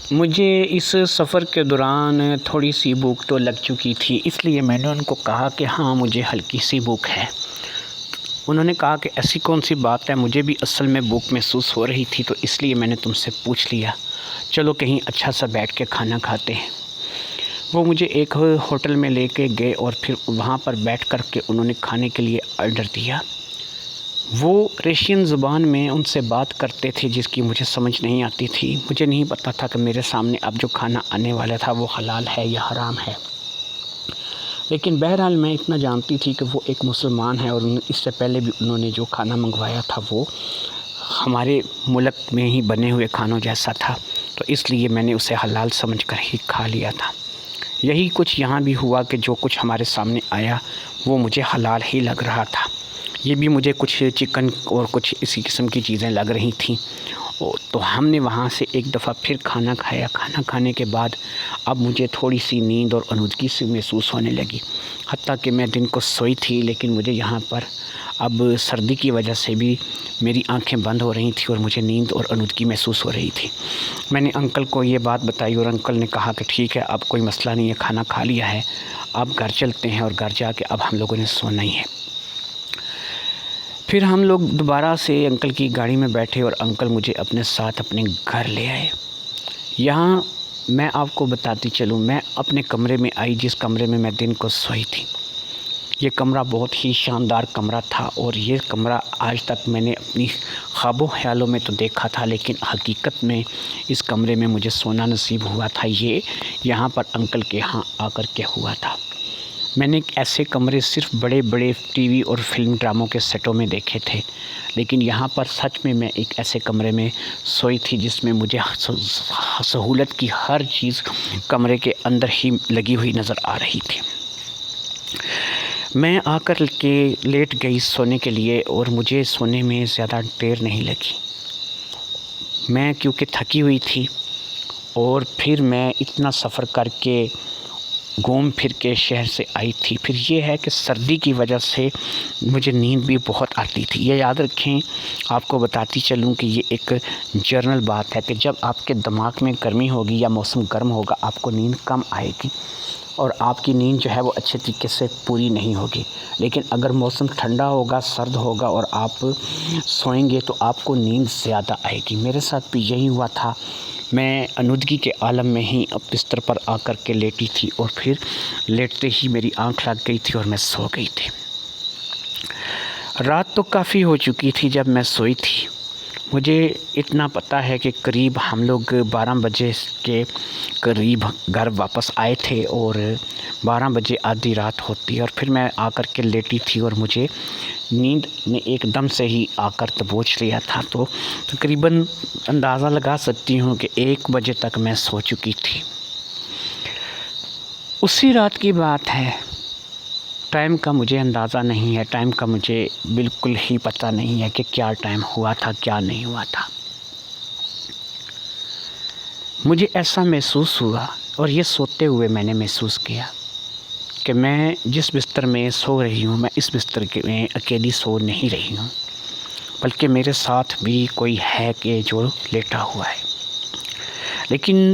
مجھے اس سفر کے دوران تھوڑی سی بھوک تو لگ چکی تھی، اس لیے میں نے ان کو کہا کہ ہاں مجھے ہلکی سی بھوک ہے۔ انہوں نے کہا کہ ایسی کون سی بات ہے، مجھے بھی اصل میں بھوک محسوس ہو رہی تھی، تو اس لیے میں نے تم سے پوچھ لیا، چلو کہیں اچھا سا بیٹھ کے کھانا کھاتے ہیں۔ وہ مجھے ایک ہوٹل میں لے کے گئے اور پھر وہاں پر بیٹھ کر کے انہوں نے کھانے کے لیے آرڈر دیا۔ وہ ریشین زبان میں ان سے بات کرتے تھے جس کی مجھے سمجھ نہیں آتی تھی۔ مجھے نہیں پتہ تھا کہ میرے سامنے اب جو کھانا آنے والا تھا وہ حلال ہے یا حرام ہے، لیکن بہرحال میں اتنا جانتی تھی کہ وہ ایک مسلمان ہے اور اس سے پہلے بھی انہوں نے جو کھانا منگوایا تھا وہ ہمارے ملک میں ہی بنے ہوئے کھانوں جیسا تھا، تو اس لیے میں نے اسے حلال سمجھ کر ہی کھا لیا تھا۔ یہی کچھ یہاں بھی ہوا کہ جو کچھ ہمارے سامنے آیا وہ مجھے حلال ہی لگ رہا تھا۔ یہ بھی مجھے کچھ چکن اور کچھ اسی قسم کی چیزیں لگ رہی تھیں۔ تو ہم نے وہاں سے ایک دفعہ پھر کھانا کھایا۔ کھانا کھانے کے بعد اب مجھے تھوڑی سی نیند اور آلودگی سے محسوس ہونے لگی، حتیٰ کہ میں دن کو سوئی تھی، لیکن مجھے یہاں پر اب سردی کی وجہ سے بھی میری آنکھیں بند ہو رہی تھیں اور مجھے نیند اور آلودگی محسوس ہو رہی تھی۔ میں نے انکل کو یہ بات بتائی اور انکل نے کہا کہ ٹھیک ہے، اب کوئی مسئلہ نہیں ہے، کھانا کھا لیا ہے، اب گھر چلتے ہیں اور گھر جا کے اب ہم لوگوں نے سونا ہی ہے۔ پھر ہم لوگ دوبارہ سے انکل کی گاڑی میں بیٹھے اور انکل مجھے اپنے ساتھ اپنے گھر لے آئے۔ یہاں میں آپ کو بتاتی چلوں، میں اپنے کمرے میں آئی جس کمرے میں میں دن کو سوئی تھی۔ یہ کمرہ بہت ہی شاندار کمرہ تھا اور یہ کمرہ آج تک میں نے اپنی خواب و خیالوں میں تو دیکھا تھا، لیکن حقیقت میں اس کمرے میں مجھے سونا نصیب ہوا تھا۔ یہ یہاں پر انکل کے ہاں آ کر کے ہوا تھا۔ میں نے ایسے کمرے صرف بڑے بڑے ٹی وی اور فلم ڈراموں کے سیٹوں میں دیکھے تھے، لیکن یہاں پر سچ میں ایک ایسے کمرے میں سوئی تھی جس میں مجھے سہولت کی ہر چیز کمرے کے اندر ہی لگی ہوئی نظر آ رہی تھی۔ میں آ کر کے لیٹ گئی سونے کے لیے اور مجھے سونے میں زیادہ دیر نہیں لگی۔ میں کیونکہ تھکی ہوئی تھی اور پھر میں اتنا سفر کر کے گھوم پھر کے شہر سے آئی تھی، پھر یہ ہے کہ سردی کی وجہ سے مجھے نیند بھی بہت آتی تھی۔ یہ یاد رکھیں، آپ کو بتاتی چلوں کہ یہ ایک جنرل بات ہے کہ جب آپ کے دماغ میں گرمی ہوگی یا موسم گرم ہوگا آپ کو نیند کم آئے گی اور آپ کی نیند جو ہے وہ اچھے طریقے سے پوری نہیں ہوگی، لیکن اگر موسم ٹھنڈا ہوگا، سرد ہوگا اور آپ سوئیں گے تو آپ کو نیند زیادہ آئے گی۔ میرے ساتھ بھی یہی ہوا تھا۔ میں آلودگی کے عالم میں ہی اب بستر پر آ کر کے لیٹی تھی اور پھر لیٹتے ہی میری آنکھ لگ گئی تھی اور میں سو گئی تھی۔ رات تو کافی ہو چکی تھی جب میں سوئی تھی۔ مجھے اتنا پتہ ہے کہ قریب ہم لوگ 12 بجے کے قریب گھر واپس آئے تھے اور 12 بجے آدھی رات ہوتی اور پھر میں آ کر کے لیٹی تھی اور مجھے نیند نے ایک دم سے ہی آ کر دبوچ لیا تھا، تو تقریباً اندازہ لگا سکتی ہوں کہ 1 بجے تک میں سو چکی تھی۔ اسی رات کی بات ہے، ٹائم کا مجھے اندازہ نہیں ہے، ٹائم کا مجھے بالکل ہی پتہ نہیں ہے کہ کیا ٹائم ہوا تھا کیا نہیں ہوا تھا۔ مجھے ایسا محسوس ہوا اور یہ سوتے ہوئے میں نے محسوس کیا کہ میں جس بستر میں سو رہی ہوں، میں اس بستر میں اکیلی سو نہیں رہی ہوں، بلکہ میرے ساتھ بھی کوئی ہے کہ جو لیٹا ہوا ہے۔ لیکن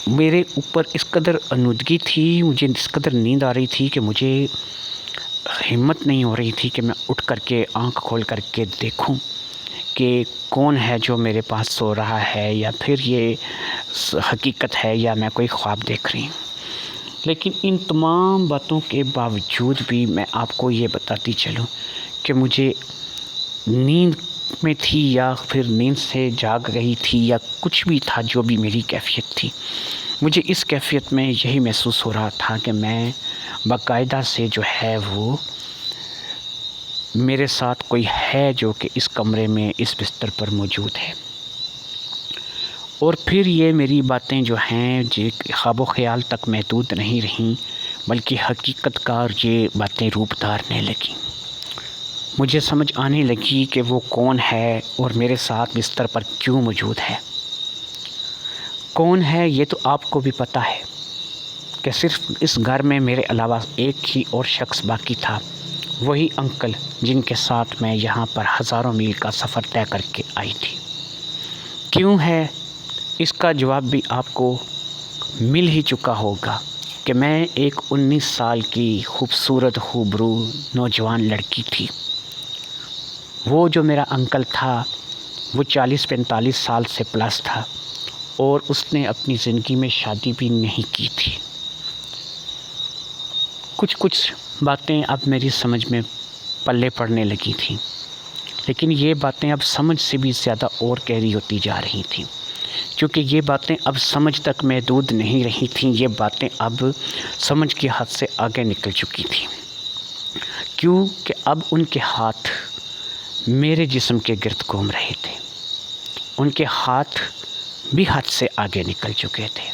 میرے اوپر اس قدر آلودگی تھی، مجھے اس قدر نیند آ رہی تھی کہ مجھے ہمت نہیں ہو رہی تھی کہ میں اٹھ کر کے آنکھ کھول کر کے دیکھوں کہ کون ہے جو میرے پاس سو رہا ہے، یا پھر یہ حقیقت ہے یا میں کوئی خواب دیکھ رہی ہوں۔ لیکن ان تمام باتوں کے باوجود بھی میں آپ کو یہ بتاتی چلوں کہ مجھے نیند میں تھی یا پھر نیند سے جاگ رہی تھی یا کچھ بھی تھا، جو بھی میری کیفیت تھی، مجھے اس کیفیت میں یہی محسوس ہو رہا تھا کہ میں باقاعدہ سے جو ہے وہ میرے ساتھ کوئی ہے جو کہ اس کمرے میں اس بستر پر موجود ہے۔ اور پھر یہ میری باتیں جو ہیں خواب و خیال تک محدود نہیں رہیں، بلکہ حقیقت کا یہ باتیں روپ دھارنے لگیں۔ مجھے سمجھ آنے لگی کہ وہ کون ہے اور میرے ساتھ بستر پر کیوں موجود ہے۔ کون ہے یہ تو آپ کو بھی پتہ ہے کہ صرف اس گھر میں میرے علاوہ ایک ہی اور شخص باقی تھا، وہی انکل جن کے ساتھ میں یہاں پر ہزاروں میل کا سفر طے کر کے آئی تھی۔ کیوں ہے اس کا جواب بھی آپ کو مل ہی چکا ہوگا کہ میں ایک 19 سال کی خوبصورت خوبرو نوجوان لڑکی تھی۔ وہ جو میرا انکل تھا وہ 40-45 سال سے پلس تھا اور اس نے اپنی زندگی میں شادی بھی نہیں کی تھی۔ کچھ باتیں اب میری سمجھ میں پلے پڑنے لگی تھیں، لیکن یہ باتیں اب سمجھ سے بھی زیادہ اور گہری ہوتی جا رہی تھیں، کیونکہ یہ باتیں اب سمجھ تک محدود نہیں رہی تھیں، یہ باتیں اب سمجھ کی حد سے آگے نکل چکی تھیں، کیونکہ اب ان کے ہاتھ میرے جسم کے گرد گھوم رہے تھے، ان کے ہاتھ بھی حد سے آگے نکل چکے تھے۔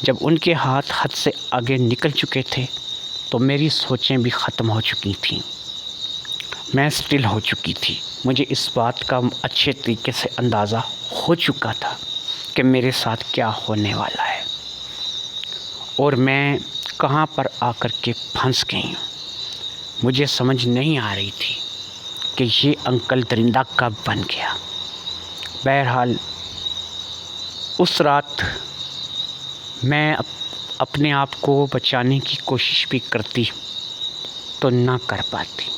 جب ان کے ہاتھ حد سے آگے نکل چکے تھے تو میری سوچیں بھی ختم ہو چکی تھیں، میں سٹل ہو چکی تھی۔ مجھے اس بات کا اچھے طریقے سے اندازہ ہو چکا تھا کہ میرے ساتھ کیا ہونے والا ہے اور میں کہاں پر آ کر کے پھنس گئی ہوں۔ مجھے سمجھ نہیں آ رہی تھی کہ یہ انکل درندہ کب بن گیا۔ بہرحال اس رات میں اپنے آپ کو بچانے کی کوشش بھی کرتی تو نہ کر پاتی۔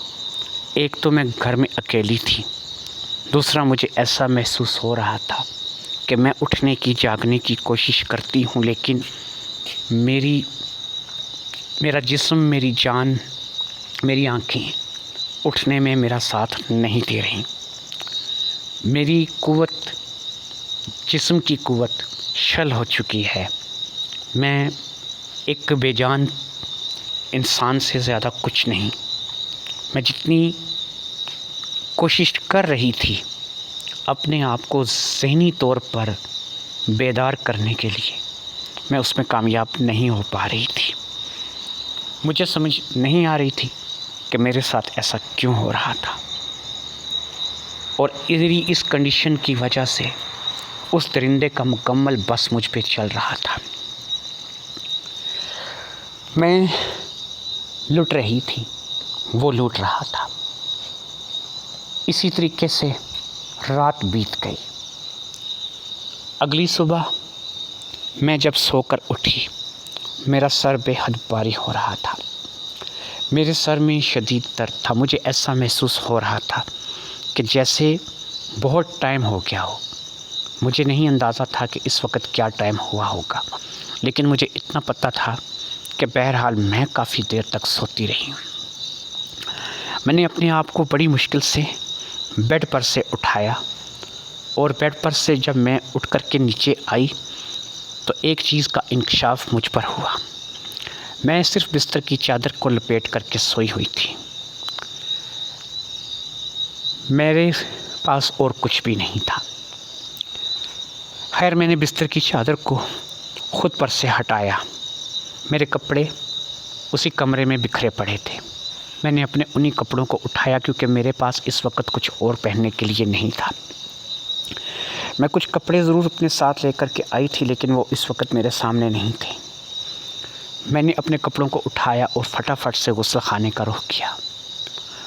ایک تو میں گھر میں اکیلی تھی، دوسرا مجھے ایسا محسوس ہو رہا تھا کہ میں اٹھنے کی جاگنے کی کوشش کرتی ہوں، لیکن میرا جسم، میری جان، میری آنکھیں اٹھنے میں میرا ساتھ نہیں دے رہی۔ میری قوت، جسم کی قوت شل ہو چکی ہے۔ میں ایک بے جان انسان سے زیادہ کچھ نہیں۔ میں جتنی کوشش کر رہی تھی اپنے آپ کو ذہنی طور پر بیدار کرنے کے لیے، میں اس میں کامیاب نہیں ہو پا رہی تھی۔ مجھے سمجھ نہیں آ رہی تھی کہ میرے ساتھ ایسا کیوں ہو رہا تھا، اور اس کنڈیشن کی وجہ سے اس درندے کا مکمل بس مجھ پہ چل رہا تھا۔ میں لٹ رہی تھی، وہ لوٹ رہا تھا۔ اسی طریقے سے رات بیت گئی۔ اگلی صبح میں جب سو کر اٹھی، میرا سر بے حد بھاری ہو رہا تھا، میرے سر میں شدید درد تھا۔ مجھے ایسا محسوس ہو رہا تھا کہ جیسے بہت ٹائم ہو گیا ہو۔ مجھے نہیں اندازہ تھا کہ اس وقت کیا ٹائم ہوا ہوگا، لیکن مجھے اتنا پتہ تھا کہ بہرحال میں کافی دیر تک سوتی رہی ہوں۔ میں نے اپنے آپ کو بڑی مشکل سے بیڈ پر سے اٹھایا، اور بیڈ پر سے جب میں اٹھ کر کے نیچے آئی تو ایک چیز کا انکشاف مجھ پر ہوا۔ میں صرف بستر کی چادر کو لپیٹ کر کے سوئی ہوئی تھی، میرے پاس اور کچھ بھی نہیں تھا۔ خیر، میں نے بستر کی چادر کو خود پر سے ہٹایا۔ میرے کپڑے اسی کمرے میں بکھرے پڑے تھے۔ میں نے اپنے انہی کپڑوں کو اٹھایا کیونکہ میرے پاس اس وقت کچھ اور پہننے کے لیے نہیں تھا۔ میں کچھ کپڑے ضرور اپنے ساتھ لے کر کے آئی تھی، لیکن وہ اس وقت میرے سامنے نہیں تھے۔ میں نے اپنے کپڑوں کو اٹھایا اور فٹافٹ سے غسل خانے کا رخ کیا۔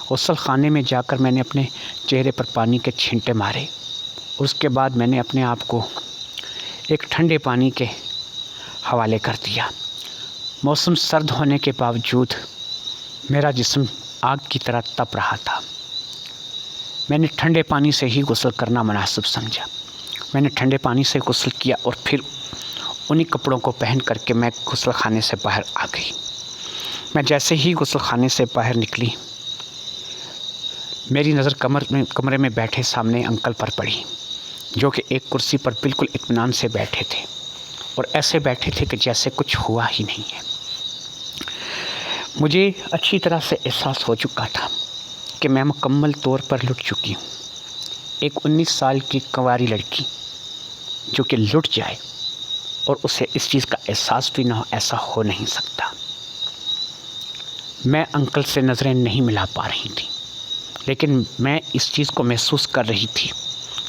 غسل خانے میں جا کر میں نے اپنے چہرے پر پانی کے چھینٹے مارے، اور اس کے بعد میں نے اپنے آپ کو ایک ٹھنڈے پانی کے حوالے کر دیا۔ موسم سرد ہونے کے باوجود میرا جسم آگ کی طرح تپ رہا تھا۔ میں نے ٹھنڈے پانی سے ہی غسل کرنا مناسب سمجھا۔ میں نے ٹھنڈے پانی سے غسل کیا اور پھر انہی کپڑوں کو پہن کر کے میں غسل خانے سے باہر آ گئی۔ میں جیسے ہی غسل خانے سے باہر نکلی، میری نظر کمرے میں بیٹھے سامنے انکل پر پڑی، جو کہ ایک کرسی پر بالکل اطمینان سے بیٹھے تھے، اور ایسے بیٹھے تھے کہ جیسے کچھ ہوا ہی نہیں ہے۔ مجھے اچھی طرح سے احساس ہو چکا تھا کہ میں مکمل طور پر لٹ چکی ہوں۔ ایک 19 سال کی کنواری لڑکی جو کہ لٹ جائے اور اسے اس چیز کا احساس بھی نہ ہو، ایسا ہو نہیں سکتا۔ میں انکل سے نظریں نہیں ملا پا رہی تھی، لیکن میں اس چیز کو محسوس کر رہی تھی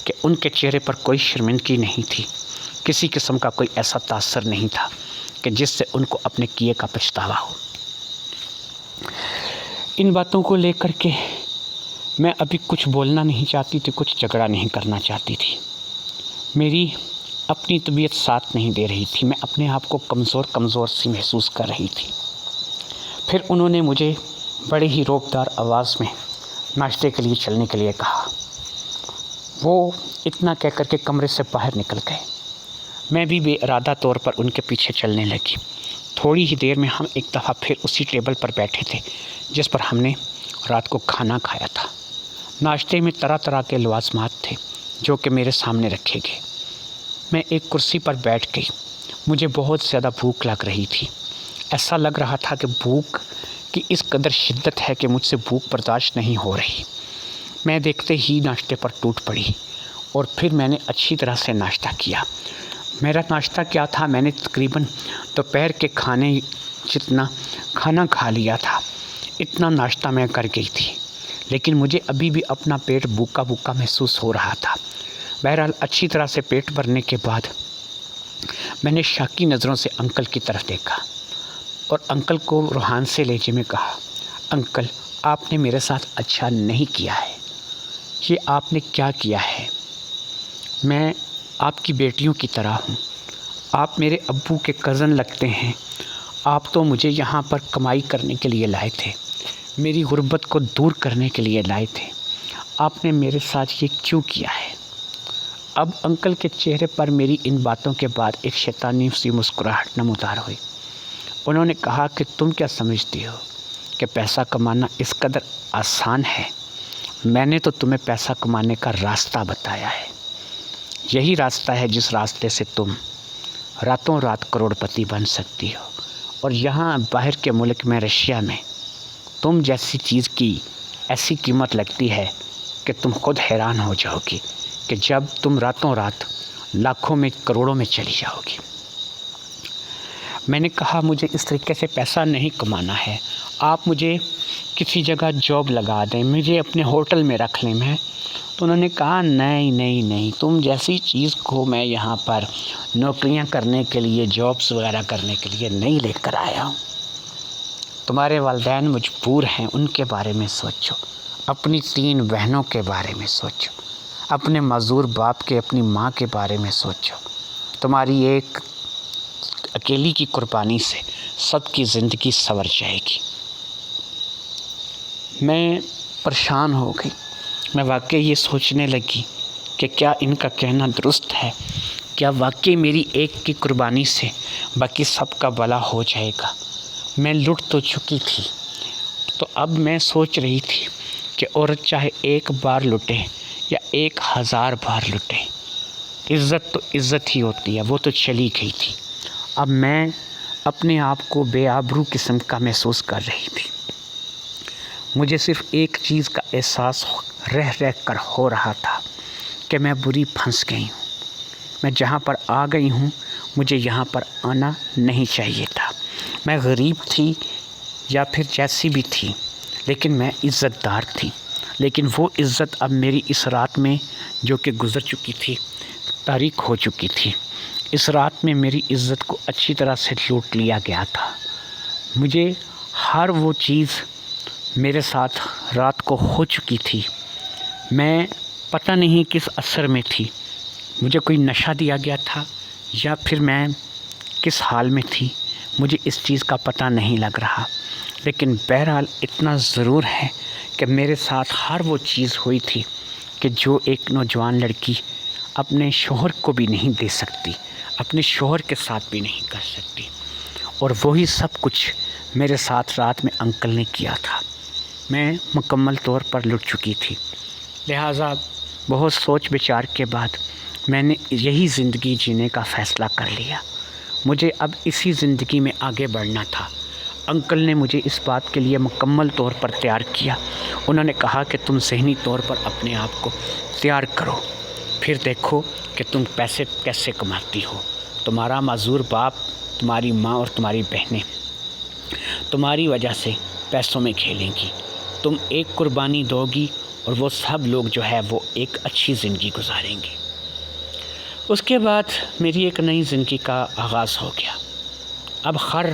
کہ ان کے چہرے پر کوئی شرمندگی نہیں تھی، کسی قسم کا کوئی ایسا تاثر نہیں تھا کہ جس سے ان کو اپنے کیے کا پچھتاوا ہو۔ ان باتوں کو لے کر کے میں ابھی کچھ بولنا نہیں چاہتی تھی، کچھ جھگڑا نہیں کرنا چاہتی تھی۔ میری اپنی طبیعت ساتھ نہیں دے رہی تھی، میں اپنے آپ کو کمزور سی محسوس کر رہی تھی۔ پھر انہوں نے مجھے بڑے ہی روبدار آواز میں ناشتے کے لیے چلنے کے لیے کہا۔ وہ اتنا کہہ کر کے کمرے سے باہر نکل گئے۔ میں بھی بے ارادہ طور پر ان کے پیچھے چلنے لگی۔ تھوڑی ہی دیر میں ہم ایک دفعہ پھر اسی ٹیبل پر بیٹھے تھے جس پر ہم نے رات کو کھانا کھایا تھا۔ ناشتے میں طرح طرح کے لوازمات تھے جو کہ میرے سامنے رکھے گئے۔ میں ایک کرسی پر بیٹھ گئی۔ مجھے بہت زیادہ بھوک لگ رہی تھی۔ ایسا لگ رہا تھا کہ بھوک کی اس قدر شدت ہے کہ مجھ سے بھوک برداشت نہیں ہو رہی۔ میں دیکھتے ہی ناشتے پر ٹوٹ پڑی اور پھر میں نے اچھی طرح سے ناشتہ کیا۔ میرا ناشتہ کیا تھا، میں نے تقریباً دوپہر کے کھانے جتنا کھانا کھا لیا تھا، اتنا ناشتہ میں کر گئی تھی، لیکن مجھے ابھی بھی اپنا پیٹ بھوکا بھوکا محسوس ہو رہا تھا۔ بہرحال اچھی طرح سے پیٹ بھرنے کے بعد میں نے شاکی نظروں سے انکل کی طرف دیکھا اور انکل کو روحان سے لہجے میں کہا، انکل آپ نے میرے ساتھ اچھا نہیں کیا ہے۔ یہ آپ نے کیا کیا ہے؟ میں آپ کی بیٹیوں کی طرح ہوں، آپ میرے ابو کے کزن لگتے ہیں۔ آپ تو مجھے یہاں پر کمائی کرنے کے لیے لائے تھے، میری غربت کو دور کرنے کے لیے لائے تھے، آپ نے میرے ساتھ یہ کیوں کیا ہے؟ اب انکل کے چہرے پر میری ان باتوں کے بعد ایک شیطانی سی مسکراہٹ نمودار ہوئی۔ انہوں نے کہا کہ تم کیا سمجھتی ہو کہ پیسہ کمانا اس قدر آسان ہے؟ میں نے تو تمہیں پیسہ کمانے کا راستہ بتایا ہے۔ یہی راستہ ہے جس راستے سے تم راتوں رات کروڑ پتی بن سکتی ہو، اور یہاں باہر کے ملک میں رشیا میں تم جیسی چیز کی ایسی قیمت لگتی ہے کہ تم خود حیران ہو جاؤ گی کہ جب تم راتوں رات لاکھوں میں کروڑوں میں چلی جاؤ گی۔ میں نے کہا مجھے اس طریقے سے پیسہ نہیں کمانا ہے، آپ مجھے کسی جگہ جاب لگا دیں، مجھے اپنے ہوٹل میں رکھ لیں۔ میں تو انہوں نے کہا نہیں، تم جیسی چیز کو میں یہاں پر نوکریاں کرنے کے لیے، جابس وغیرہ کرنے کے لیے نہیں لے کر آیا ہوں۔ تمہارے والدین مجبور ہیں، ان کے بارے میں سوچو، اپنی 3 بہنوں کے بارے میں سوچو، اپنے معذور باپ کے، اپنی ماں کے بارے میں سوچو۔ تمہاری ایک اکیلی کی قربانی سے سب کی زندگی سنور جائے گی۔ میں پریشان ہو گئی۔ میں واقعی یہ سوچنے لگی کہ کیا ان کا کہنا درست ہے؟ کیا واقعی میری ایک کی قربانی سے باقی سب کا بھلا ہو جائے گا؟ میں لٹ تو چکی تھی، تو اب میں سوچ رہی تھی کہ عورت چاہے ایک بار لٹے یا 1000 بار لٹے، عزت تو عزت ہی ہوتی ہے، وہ تو چلی گئی تھی۔ اب میں اپنے آپ کو بے آبرو قسم کا محسوس کر رہی تھی۔ مجھے صرف ایک چیز کا احساس رہ کر ہو رہا تھا کہ میں بری پھنس گئی ہوں۔ میں جہاں پر آ گئی ہوں مجھے یہاں پر آنا نہیں چاہیے تھا۔ میں غریب تھی یا پھر جیسی بھی تھی، لیکن میں عزت دار تھی۔ لیکن وہ عزت اب میری اس رات میں جو کہ گزر چکی تھی، تاریک ہو چکی تھی۔ اس رات میں میری عزت کو اچھی طرح سے لوٹ لیا گیا تھا۔ مجھے ہر وہ چیز میرے ساتھ رات کو ہو چکی تھی۔ میں پتہ نہیں کس اثر میں تھی، مجھے کوئی نشہ دیا گیا تھا یا پھر میں کس حال میں تھی، مجھے اس چیز کا پتہ نہیں لگ رہا۔ لیکن بہرحال اتنا ضرور ہے کہ میرے ساتھ ہر وہ چیز ہوئی تھی کہ جو ایک نوجوان لڑکی اپنے شوہر کو بھی نہیں دے سکتی، اپنے شوہر کے ساتھ بھی نہیں کر سکتی، اور وہی سب کچھ میرے ساتھ رات میں انکل نے کیا تھا۔ میں مکمل طور پر لٹ چکی تھی، لہٰذا بہت سوچ بچار کے بعد میں نے یہی زندگی جینے کا فیصلہ کر لیا۔ مجھے اب اسی زندگی میں آگے بڑھنا تھا۔ انکل نے مجھے اس بات کے لیے مکمل طور پر تیار کیا۔ انہوں نے کہا کہ تم ذہنی طور پر اپنے آپ کو تیار کرو، پھر دیکھو کہ تم پیسے کیسے کماتی ہو۔ تمہارا معذور باپ، تمہاری ماں اور تمہاری بہنیں تمہاری وجہ سے پیسوں میں کھیلیں گی۔ تم ایک قربانی دو گی اور وہ سب لوگ جو ہے وہ ایک اچھی زندگی گزاریں گے۔ اس کے بعد میری ایک نئی زندگی کا آغاز ہو گیا۔ اب ہر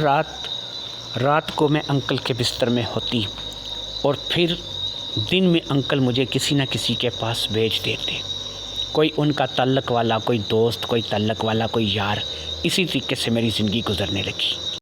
رات کو میں انکل کے بستر میں ہوتی اور پھر دن میں انکل مجھے کسی نہ کسی کے پاس بھیج دیتے۔ کوئی ان کا تعلق والا، کوئی دوست، کوئی تعلق والا، کوئی یار، اسی طریقے سے میری زندگی گزرنے لگی۔